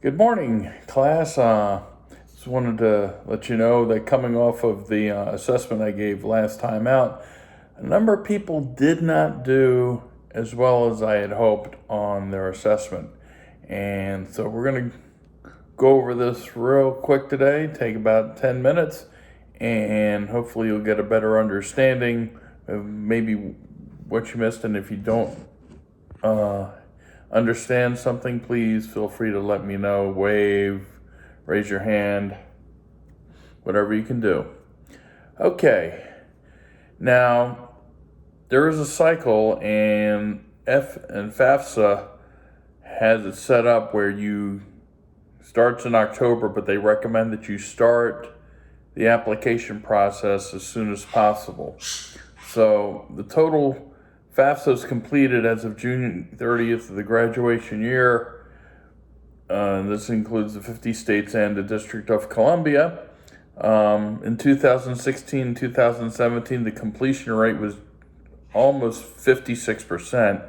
Good morning, class. Just wanted to let you know that coming off of the assessment I gave last time out, a number of people did not do as well as I had hoped on their assessment. And so we're going to go over this real quick today, take about 10 minutes, and hopefully you'll get a better understanding of maybe what you missed. And if you don't understand something, please feel free to let me know, wave, raise your hand, whatever you can do. Okay, now there is a cycle, and FAFSA has it set up where you starts in October, but they recommend that you start the application process as soon as possible. So the total FAFSA is completed as of June 30th of the graduation year. This includes the 50 states and the District of Columbia. In 2016, 2017, the completion rate was almost 56%.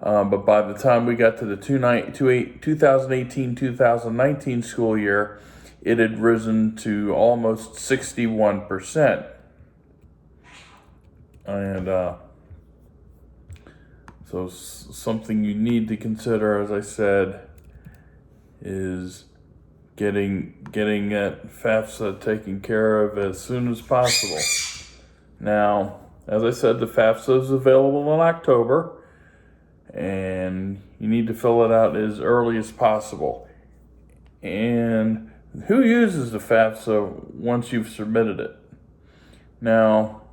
But by the time we got to the 2018-2019 school year, it had risen to almost 61%. And so something you need to consider, as I said, is getting that FAFSA taken care of as soon as possible. Now, as I said, the FAFSA is available in October, and you need to fill it out as early as possible. And who uses the FAFSA once you've submitted it? Now,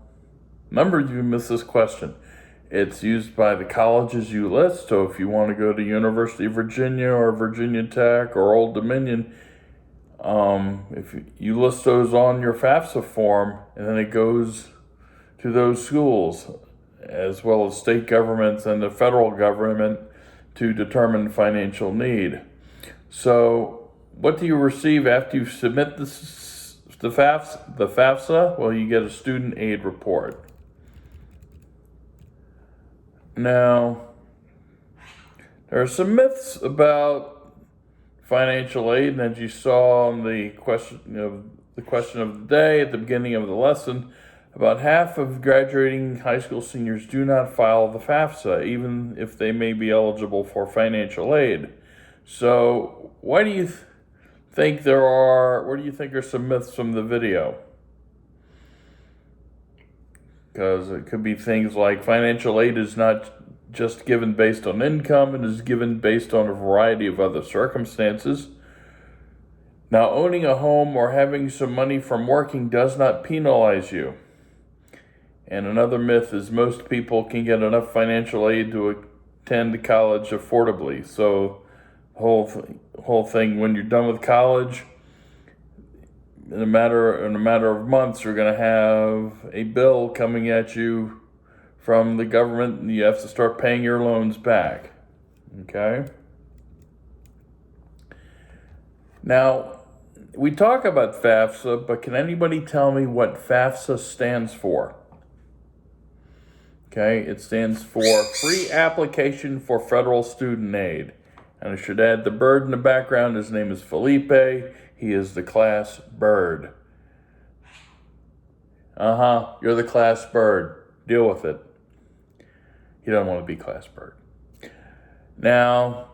a number of you missed this question. It's used by the colleges you list. So if you want to go to University of Virginia or Virginia Tech or Old Dominion, if you list those on your FAFSA form, and then it goes to those schools, as well as state governments and the federal government, to determine financial need. So what do you receive after you submit the FAFSA? Well, you get a student aid report. Now, there are some myths about financial aid, and as you saw in the question of the day at the beginning of the lesson, about half of graduating high school seniors do not file the FAFSA, even if they may be eligible for financial aid. So, what do you think are some myths from the video? Because it could be things like financial aid is not just given based on income, it is given based on a variety of other circumstances. Now, owning a home or having some money from working does not penalize you. And another myth is most people can get enough financial aid to attend college affordably. So the whole thing, when you're done with college, in a matter of months, you're going to have a bill coming at you from the government, and you have to start paying your loans back. Okay? Now, we talk about FAFSA, but can anybody tell me what FAFSA stands for? Okay, it stands for Free Application for Federal Student Aid. And I should add the bird in the background. His name is Felipe. He is the class bird. You're the class bird. Deal with it. You don't want to be class bird. Now,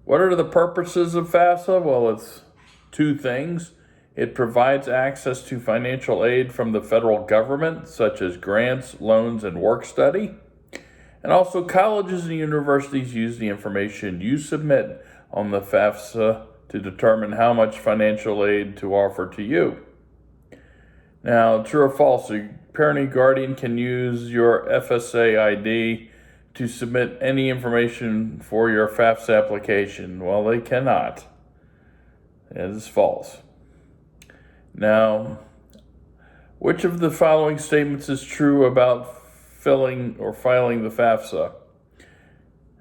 what are the purposes of FAFSA? Well, it's two things. It provides access to financial aid from the federal government, such as grants, loans, and work study. And also, colleges and universities use the information you submit on the FAFSA to determine how much financial aid to offer to you. Now, true or false, a parent or guardian can use your FSA ID to submit any information for your FAFSA application. Well, they cannot. It is false. Now, which of the following statements is true about filling or filing the FAFSA?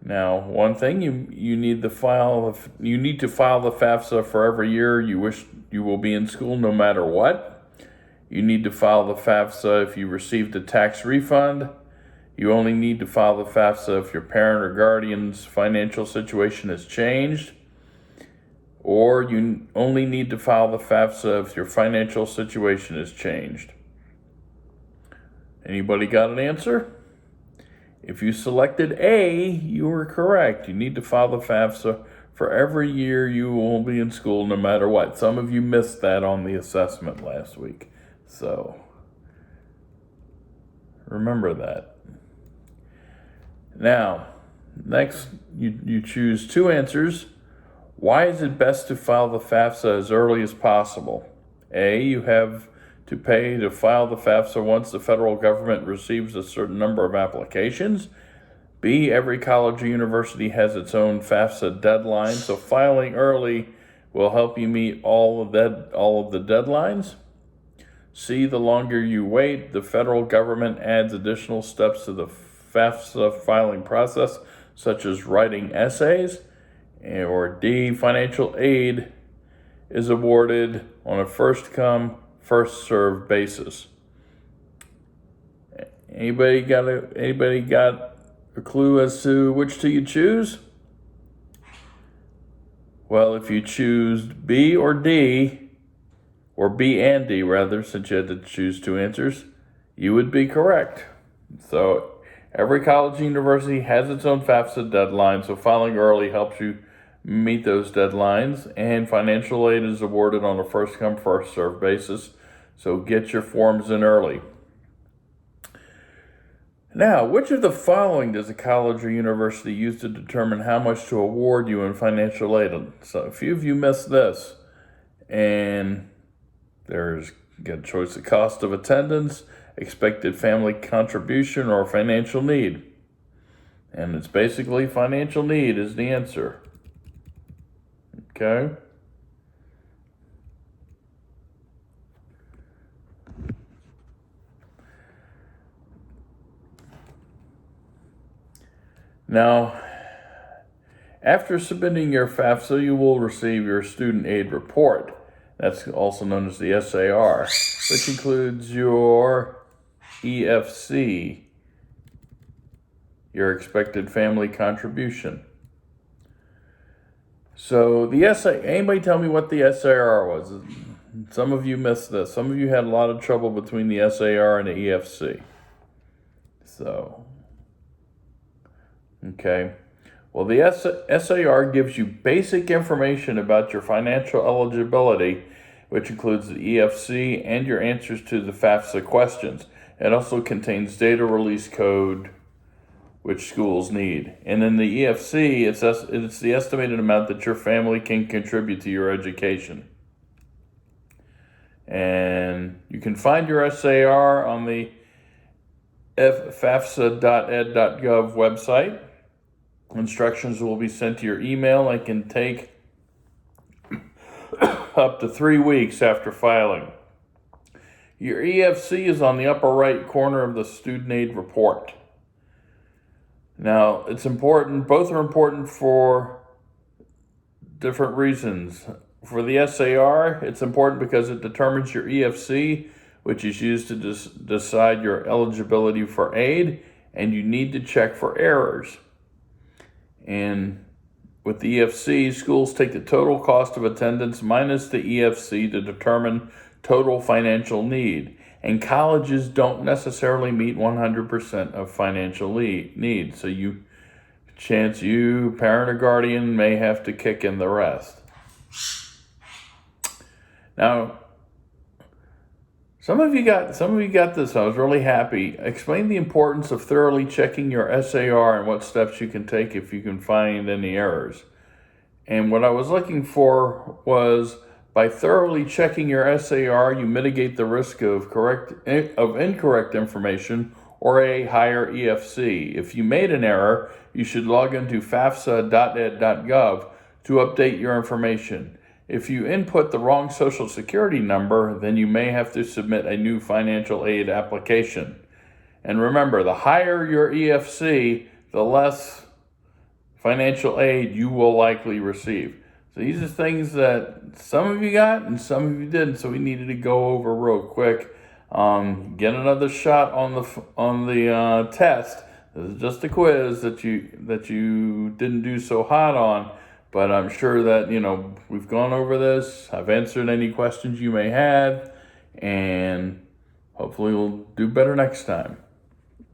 Now, one thing, you need to file the FAFSA for every year you wish you will be in school, no matter what. You need to file the FAFSA if you received a tax refund. You only need to file the FAFSA if your parent or guardian's financial situation has changed. or you only need to file the FAFSA if your financial situation has changed. Anybody got an answer? If you selected A, you were correct. You need to file the FAFSA for every year you will be in school, no matter what. Some of you missed that on the assessment last week. So remember that. Now, next, you choose two answers. Why is it best to file the FAFSA as early as possible? A, you have to pay to file the FAFSA once the federal government receives a certain number of applications. B, every college or university has its own FAFSA deadline, so filing early will help you meet all of the deadlines. C, the longer you wait, the federal government adds additional steps to the FAFSA filing process, such as writing essays. Or D, financial aid is awarded on a first-come, first-served basis. Anybody got a clue as to which two you choose? Well, if you choose B or D, or B and D rather, since you had to choose two answers, you would be correct. So every college and university has its own FAFSA deadline, so filing early helps you meet those deadlines, and financial aid is awarded on a first-come, first-served basis, so get your forms in early. Now, which of the following does a college or university use to determine how much to award you in financial aid? So a few of you missed this, and there's got a choice of cost of attendance, expected family contribution, or financial need. And it's basically financial need is the answer. Okay? Now, after submitting your FAFSA, you will receive your student aid report. That's also known as the SAR, which includes your EFC, your expected family contribution. So anybody tell me what the SAR was? Some of you missed this. Some of you had a lot of trouble between the SAR and the EFC. So, okay. Well, the SAR gives you basic information about your financial eligibility, which includes the EFC and your answers to the FAFSA questions. It also contains data release code, which schools need. And in the EFC, it's the estimated amount that your family can contribute to your education. And you can find your SAR on the fafsa.ed.gov website. Instructions will be sent to your email and can take up to 3 weeks after filing. Your EFC is on the upper right corner of the student aid report. Now, it's important, both are important for different reasons. For the SAR, it's important because it determines your EFC, which is used to decide your eligibility for aid, and you need to check for errors. And with the EFC, schools take the total cost of attendance minus the EFC to determine total financial need. And colleges don't necessarily meet 100% of financial need. So you, parent or guardian, may have to kick in the rest. Now, some of you got this. I was really happy. Explain the importance of thoroughly checking your SAR and what steps you can take if you can find any errors. And what I was looking for was, by thoroughly checking your SAR, you mitigate the risk of incorrect information or a higher EFC. If you made an error, you should log into fafsa.ed.gov to update your information. If you input the wrong Social Security number, then you may have to submit a new financial aid application. And remember, the higher your EFC, the less financial aid you will likely receive. So these are things that some of you got and some of you didn't, so we needed to go over real quick. Get another shot on the test. This is just a quiz that you didn't do so hot on, But I'm sure that, we've gone over this. I've answered any questions you may have, and hopefully we'll do better next time.